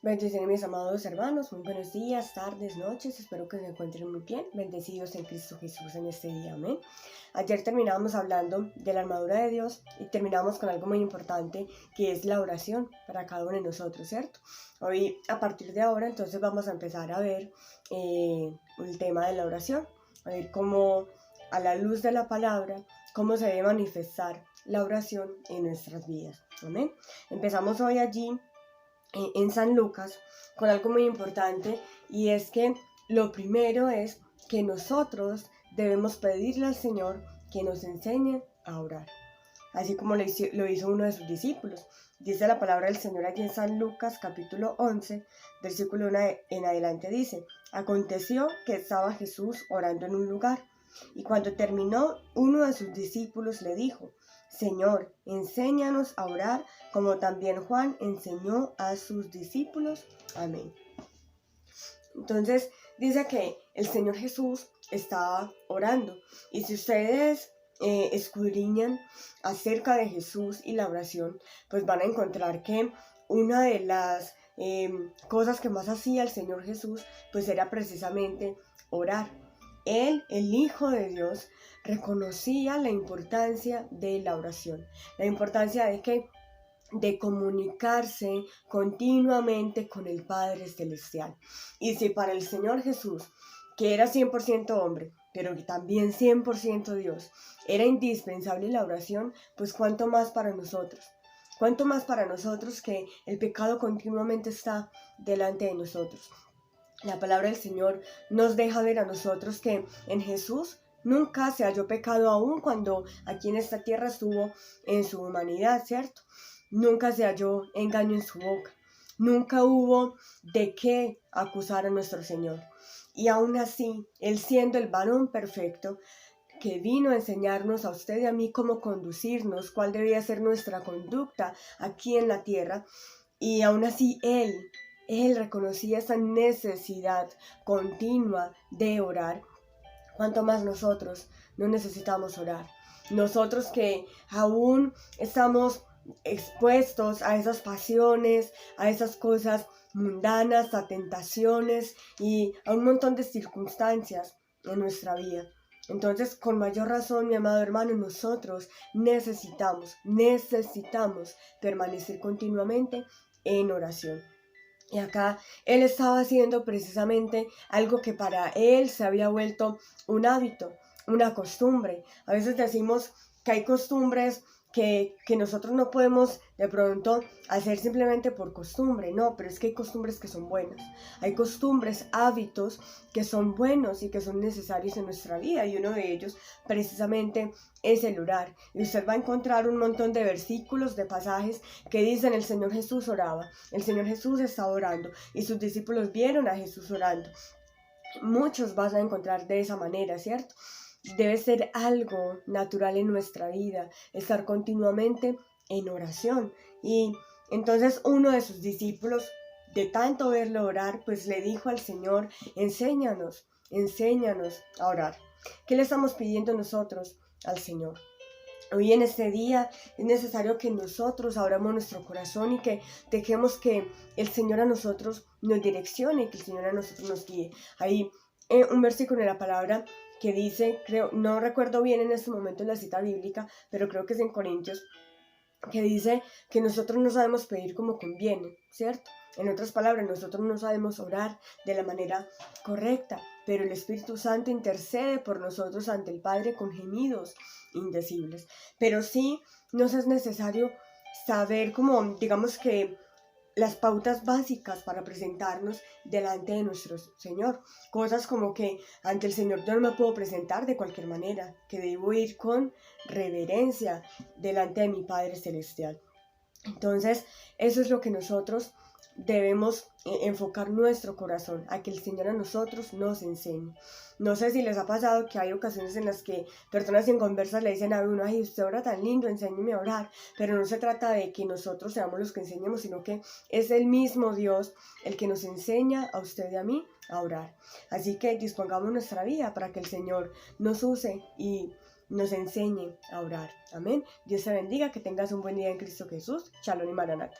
Bendiciones mis amados hermanos, muy buenos días, tardes, noches, espero que se encuentren muy bien, bendecidos en Cristo Jesús en este día, amén. Ayer terminamos hablando de la armadura de Dios y terminamos con algo muy importante que es la oración para cada uno de nosotros, ¿cierto? Hoy, a partir de ahora, entonces vamos a empezar a ver el tema de la oración, a ver cómo a la luz de la palabra, cómo se debe manifestar la oración en nuestras vidas, amén. Empezamos hoy allí en San Lucas con algo muy importante, y es que lo primero es que nosotros debemos pedirle al Señor que nos enseñe a orar, así como lo hizo uno de sus discípulos. Dice la palabra del Señor allí en San Lucas capítulo 11, versículo 1 en adelante, dice: aconteció que estaba Jesús orando en un lugar, y cuando terminó, uno de sus discípulos le dijo: Señor, enséñanos a orar como también Juan enseñó a sus discípulos. Amén. Entonces dice que el Señor Jesús estaba orando, y si ustedes escudriñan acerca de Jesús y la oración, pues van a encontrar que una de las cosas que más hacía el Señor Jesús pues era precisamente orar. Él, el Hijo de Dios, reconocía la importancia de la oración, la importancia de que de comunicarse continuamente con el Padre Celestial. Y si para el Señor Jesús, que era 100% hombre, pero que también 100% Dios, era indispensable la oración, pues cuánto más para nosotros. Cuánto más para nosotros que el pecado continuamente está delante de nosotros. La palabra del Señor nos deja ver a nosotros que en Jesús nunca se halló pecado, aún cuando aquí en esta tierra estuvo en su humanidad, ¿cierto? Nunca se halló engaño en su boca. Nunca hubo de qué acusar a nuestro Señor. Y aún así, Él siendo el varón perfecto, que vino a enseñarnos a usted y a mí cómo conducirnos, cuál debía ser nuestra conducta aquí en la tierra, y aún así Él reconocía esa necesidad continua de orar. ¿Cuánto más nosotros no necesitamos orar? Nosotros que aún estamos expuestos a esas pasiones, a esas cosas mundanas, a tentaciones y a un montón de circunstancias en nuestra vida. Entonces, con mayor razón, mi amado hermano, nosotros necesitamos permanecer continuamente en oración. Y acá él estaba haciendo precisamente algo que para él se había vuelto un hábito, una costumbre. A veces decimos que hay costumbres que nosotros no podemos de pronto hacer simplemente por costumbre, no, pero es que hay costumbres que son buenas, hay costumbres, hábitos que son buenos y que son necesarios en nuestra vida, y uno de ellos precisamente es el orar. Y usted va a encontrar un montón de versículos, de pasajes que dicen: el Señor Jesús oraba, el Señor Jesús estaba orando, y sus discípulos vieron a Jesús orando. Muchos vas a encontrar de esa manera, ¿cierto? Debe ser algo natural en nuestra vida, estar continuamente en oración. Y entonces uno de sus discípulos, de tanto verlo orar, pues le dijo al Señor: enséñanos a orar. ¿Qué le estamos pidiendo nosotros al Señor? Hoy en este día es necesario que nosotros abramos nuestro corazón y que dejemos que el Señor a nosotros nos direccione, que el Señor a nosotros nos guíe. Hay un versículo en la palabra que dice, creo, no recuerdo bien en este momento la cita bíblica, pero creo que es en Corintios, que dice que nosotros no sabemos pedir como conviene, ¿cierto? En otras palabras, nosotros no sabemos orar de la manera correcta, pero el Espíritu Santo intercede por nosotros ante el Padre con gemidos indecibles. Pero sí nos es necesario saber, como digamos que las pautas básicas para presentarnos delante de nuestro Señor. Cosas como que ante el Señor yo no me puedo presentar de cualquier manera, que debo ir con reverencia delante de mi Padre Celestial. Entonces, eso es lo que nosotros debemos enfocar nuestro corazón, a que el Señor a nosotros nos enseñe. No sé si les ha pasado que hay ocasiones en las que personas en conversas le dicen a uno: ay, usted ora tan lindo, enséñeme a orar. Pero no se trata de que nosotros seamos los que enseñemos, sino que es el mismo Dios el que nos enseña a usted y a mí a orar. Así que dispongamos nuestra vida para que el Señor nos use y nos enseñe a orar. Amén. Dios te bendiga, que tengas un buen día en Cristo Jesús. Shalom y Maranata.